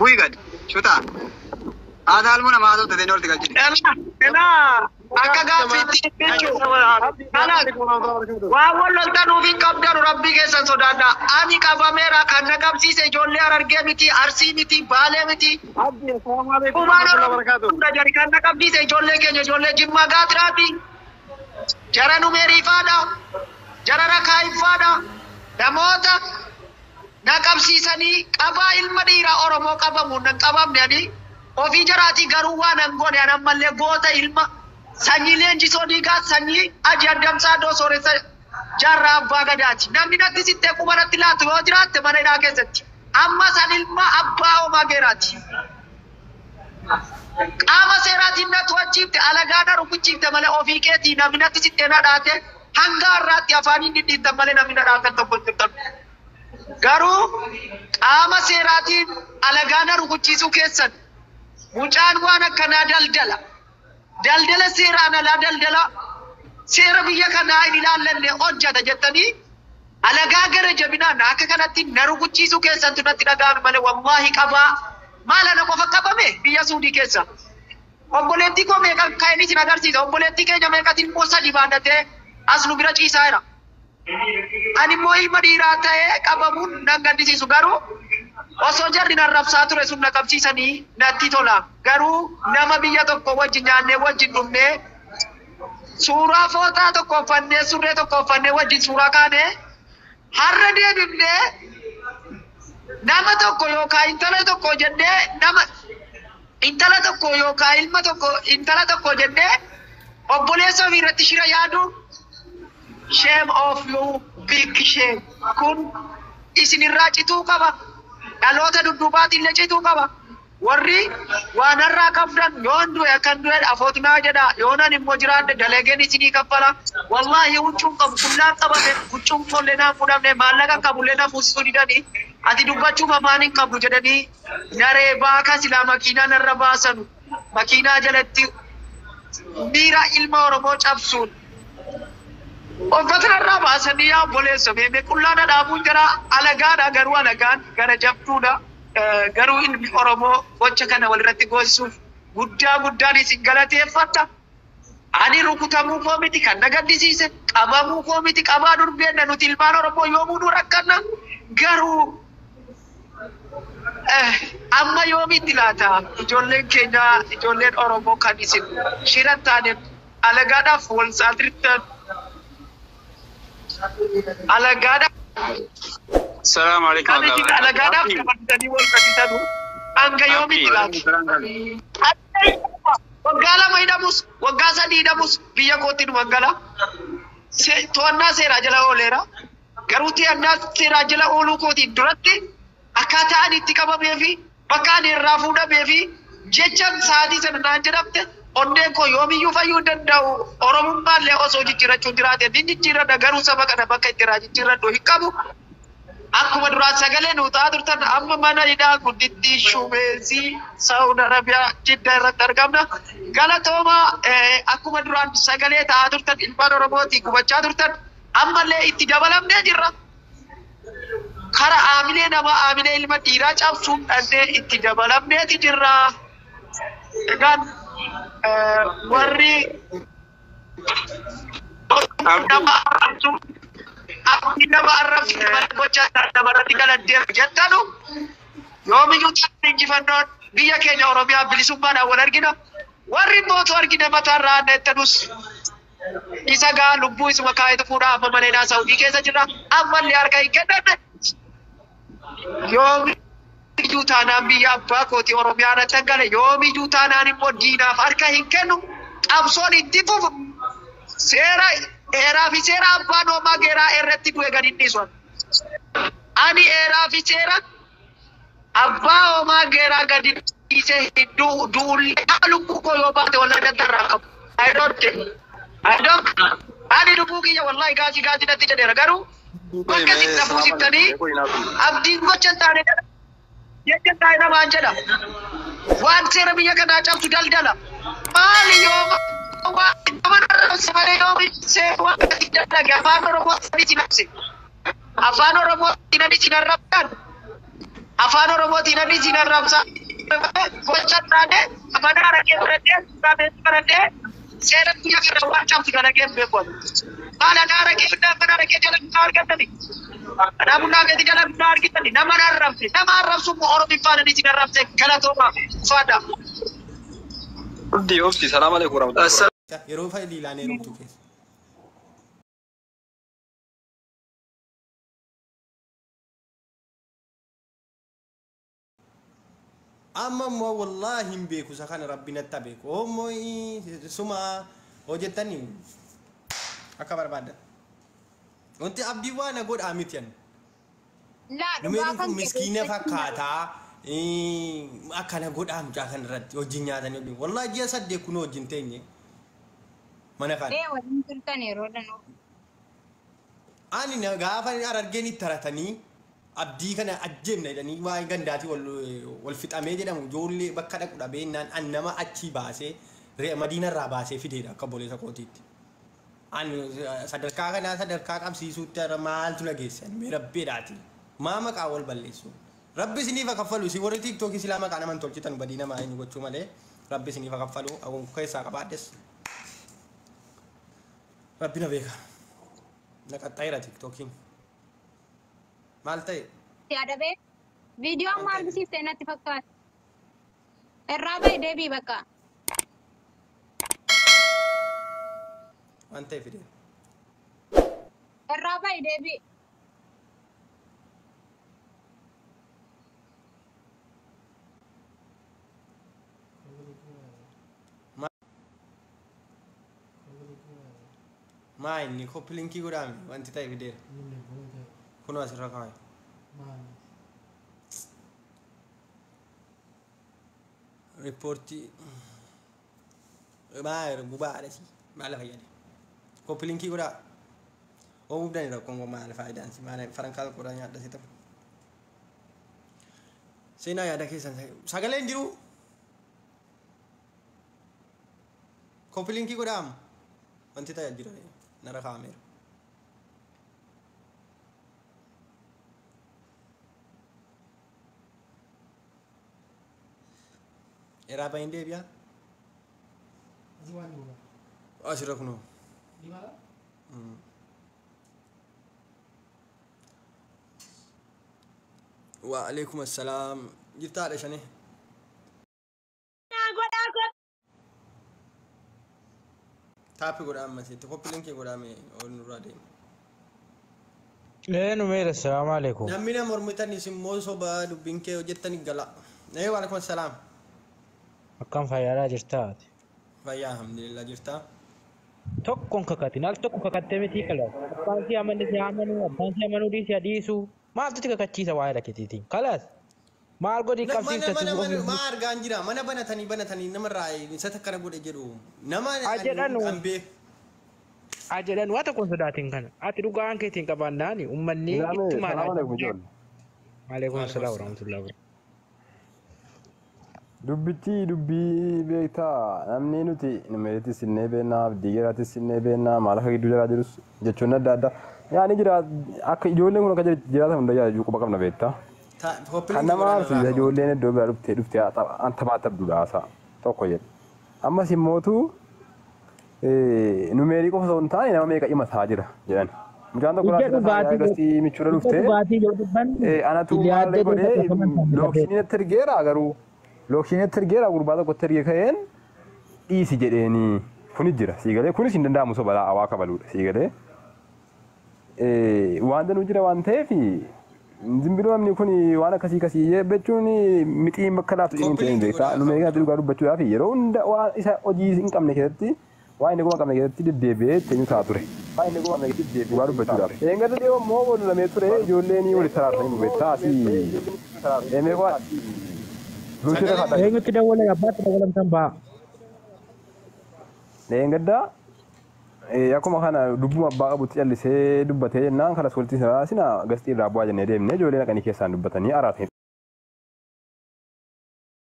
Wigan, shuta. Ada almuna maadu te denol tigal jid. Ela akka gaaffiitti waan wallolta nuuf hin qabdanu rabbii keessan sodaadha. Ani qabameera kan na qabsiise ijoollee Harargee miti, Arsii miti, Baalee miti. Kan na qabsiise ijoollee keenya ijoollee Jimmaa Gaatiraati. Jara Numeeriifaadha. Jara Rakaayifaadha. Namoota na qabsiisanii qabaa ilma dhiiraa Oromoo qabamu nan qabamne ani. Ofii jaraati garuu waan angoone anammallee goota ilma sanyii leenjisoo dhiigaa sanyii aji addamsaa doo sooressa jaarraa abbaa gadaati. Namni natti sittee qubanatti laatu yoo jiraatte mana hidhaa keessatti. Amma san ilma abbaa homaa geeraati. Qaama seeraatiin natti wajjiifte alagaadha rukuchiifte malee ofii keetii namni natti sittee na dhaate hanga har'aatti afaaniin dhidhiittan malee namni na dhaatan tokko hin jirtan. Garuu qaama seeraatiin alagaadha rukuchiisuu keessan mucaan waan akkanaa daldala. Daldala seeraan alaa daldala. Seera biyya kanaa hin ilaallanne hojjata jettanii alagaa gara jabinaan akka kanatti na rukuchiisuu keessantu natti dhaga'ame malee wallaahi qabaa maala na qofa qabame biyya Suudii keessa. Obboleettii koo meeqa kan isin agarsiisa. Obboleettii keenya meeqatiin immoo sadi baadhatee as nu bira ciisaa jira. Ani immoo ilma dhiiraa ta'ee qabamuun nan gaddisiisu garuu osoo jarri narrabsaa ture sun na qabsiisanii natti tola. Garuu nama biyya tokko wajjin nyaannee wajjin dhumnee suuraa footaa tokko uffannee surree tokko uffannee wajjin suuraa kaanee har'a deebifnee nama tokko yookaan intala tokko jennee nama intala tokko yookaan ilma tokko intala tokko jennee obboleessa ofii irratti shira yaadu shame of you big shame kun isinirraa cituu qaba. Dhaloota dudduubaatiin illee cituu qaba. Warri waan har'aa qabdan yoon du'e akkan du'e afootinaa jedha yoonan immoo jiraadde dalageen isinii kaffala. Wallaahi huccuun qabu kullaan qabame huccuun tollee naan fudhamne maallaqa qabullee na fuusisuu didanii ati dubbachuu mamaan hin qabdu jedhanii naree baaka silaa makiinaa narra baasanu makiinaa jalatti miira ilma Oromoo cabsuun uffata irraa baasanii yaa obboleessa meemee qullaana dhaabuun jira alagaadha garuu alagaan gara jabduudha. Garuu ilmi Oromoo gocha kana walirratti goosisuuf guddaan isin galateeffadha. Ani rukutamuu koo miti kan na gaddisiise qabamuu koo miti qabaa durbeenna nuti ilmaan Oromoo yoomuu nu rakkanna garuu amma yoomitti laata ijoolleen keenya ijoolleen Oromoo kan isin shiran taane alagaadhaaf wal saaxirittan alagaadhaaf. Assalamu alaikum. Alagaadhaaf kabajaanii wal qabsiisanu hanga yoomitti laata. Waggaa lama hidhamus waggaa sadii hidhamus biyya kootti nu waggala. To'annaa seeraa jala ooleera. Garuu to'annaa seeraa jala ooluu kootiin duratti akkaataa ani itti qabamee fi bakka ani irraa fuudhamee fi jechaan sa'aatii sana naan jedhamte onneen koo yoomiyyuu fayyuu danda'u. Oromummaallee osoo jijjiirrachuun jiraate ni jijjiirradha garuu saba kana bakka itti irraa jijjiirradhu hin qabu. Akkuma duraan sagalee nu ta'aa turtan amma mana hidhaa gudditti Shumeezii Saawudi Arabiyaa Jidda irratti argamna. Galatooma akkuma duraan sagalee ta'aa turtan ilmaan Oromooti gubachaa turtan ammallee itti dabalamnee jirra. Kara aamilee nama aamilee ilma dhiiraa cabsuun dhannee itti dabalamneeti jirra. Egaan warri nama arrabsi gocha namarratti galanteef jettanu yoomiyyuu taa'anii injifannoon biyya keenya Oromiyaa bilisummaadhaan wal argina. Warri mootu argina mataarraa aanneettanus isa gaa lubbuu isuma kaayetu fuudhaa amma maleedhaa Saawudii keessa jirra. Ammallee harka hin kennanne yoomiyyuu taanaan biyya abbaa kooti Oromiyaa irratti hangale yoomiyyuu taanaan immoo diinaaf harka hin kennu qabsoon itti fufu seera eeraa fi seera abbaan homaa geeraa irratti du'e gadi dhiisu. Ani eeraa fi seera abbaa homaa geeraa gadi dhiise du'ullee lubbuu koo yoo baate wallahi dantarraa qabu. I don't ani lubbuu kiyya wallahi gaazii natti jedheera garuu bakka sitta fuusittanii abdiin gocha taane jecha taa'e namaan jedha. Waan seera biyya kanaa cabsu daldala. Maali yoo afaan Oromoo afaan oromootiin ani isin arrabsa gocha taane amana arake fudhadhee taane fudhadhee seera biyya kana waan cabsi kana geeffee boonu haala arake fudhadhee mana arake jala bunaa argatani bunaa gadi jala bunaa argatani nama arrabsu oromiffaan ani isin arrabse galatooma ufaadha. Ofti salaam alaikum warahmatullahi. Yeroo fayyadii ilaanee rumtuu keessa. Amma immoo wallaahi hin beeku isa kana rabbi natti beeku. Oomoo suma hojjetanii akka barbaadan. Wanti abdii waan godhaa miti yan. Numeen kun miskiina fakkaataa akkana godhaa mucaa kan irratti wajjin nyaatanii wajjin. Wallaahi ji'a 8 kun wajjin teenye. Mana kana. Wajjin turtan yeroo danuu. Ani gaafa argeen itti taratanii abdii kana ajjeemna jedhanii waan gandaati wal fixamee jedhamu ijoollee bakka dhaqu dhabeennaan an nama achii baasee madiinarraa baasee fideedha akka boleessa kootiitti. Ani sadarkaa kanaa sadarkaa qabsiisuutti maaltu nageessan mee rabbeedhaati. Maa maqaa wal balleessu. Rabbi isiniif kaffalu si warri tiiktookii silaa maqaa naman tolchitan badii namaa eenyu gochuu malee rabbi isiniif kaffalu awwan keessaa qabaadhes. Rabbi na beeka. Na qaxxaayira tiiktookiin. Maal ta'e? Yaada bee viidiyoon maal bisiiftee natti fakkaata. Irraa bahi deebii bakka. Waan ta'e fidee. Irraa bahi deebii. Maa inni koppilinkii godhaame wanti ta'e fideera. Kunoo asirra kaa'e. Riippoortii maal gubaadha si maal fayyada? Koppilinkii godhaa. Oomuu dandeenya rakkoon maal faayidaan si maal farankaa godhaa nyaadha si ta'u. Seenaa yaada keessan sagaleen jiru. Koppilinkii godhaamu wanti ta'e jira nara kaa'ameera. Era apa yang dia biar? Asirra kuno. Waalaikumsalam. Jirta ada sana? Tapi godam masih. Tu kopi lagi godam orang nurade. Numera, assalamualaikum. Namina mormitan isim mosoba dubinke ojetan igala. Waalaikumsalam. Akkam fayyadaa jirtaati. Fayyaa alhamdulillah jirta. Tokkoon kakatin al tokko kakattee miti kala. Abbaan si amanne si amanu, abbaan si amanu dhiisi adiisu. Maaltu kakachiisa waa'ee rakkeetiitiin? Kalas. Maal godhi qabsiiftatu ofi. Maa argaan jira mana banatanii namarraa isa takkana godhe jedhu nama ambee. Ajedhan waa tokkoon sodaatiin kana. Ati dhugaan keetiin qabaannaani uummanni ittuma Waalaikum salaam warahmatullahi wabarakatuh. Dubbichi dubbii beektaa namni nuti numeetii sinnee beennaa abdiigeraatti sinnee beennaa maal akka gidduu jiraa jirus jechuun adda addaa yaani jira akka ijoolleen kun akka jiraatan hunda yaadu quba qabna beektaa. Kan nama aarsiisa ijoolleen iddoo biraa dhuftee an taphaatti abduudhaasa tokko jedhe. Ammas immootu numeerii qofa osoo hin taane nama meeqa dhimma isaa jira jedhan. Mucaan tokko laata gastii michuudha dhuftee anatu maal godhee lookshinii natti ergeera garuu. Lookshinii ergeera gurbaa tokkotti ergee ka'een dhiisi jedheeni kuni jira siigalee kunis hin danda'amu osoo balaa awaa kabaluudha siigalee waan danuu jira waan ta'eef zimbiroomni kun waan akkasii kasii jechuun mixiin bakka laaftu dhiin ta'een beektaa numeerii kanatti dhugaa dubbachuudhaaf yeroo hunda waan isa hojii hin qabne keessatti waan inni goma qabne keessatti deddeebi'ee teenyu ta'a ture waan inni goma qabne keessatti deddeebi'ee dhugaa dubbachuudhaaf eeggadda dhiyoo immoo wal lamee ture ijoolleen walitti taraartanii beektaa asii emeeqoo Eenyutti dawwalee abbaatti dawwalamtan ba'a. Leengaddaa akkuma kana dubbuma abbaa qabutti callisee dubbatee jennaan kanas walitti sina gastii irraa bu'aa jennee deemnee ijoollee dhaqanii keessaan dubbatanii araatanii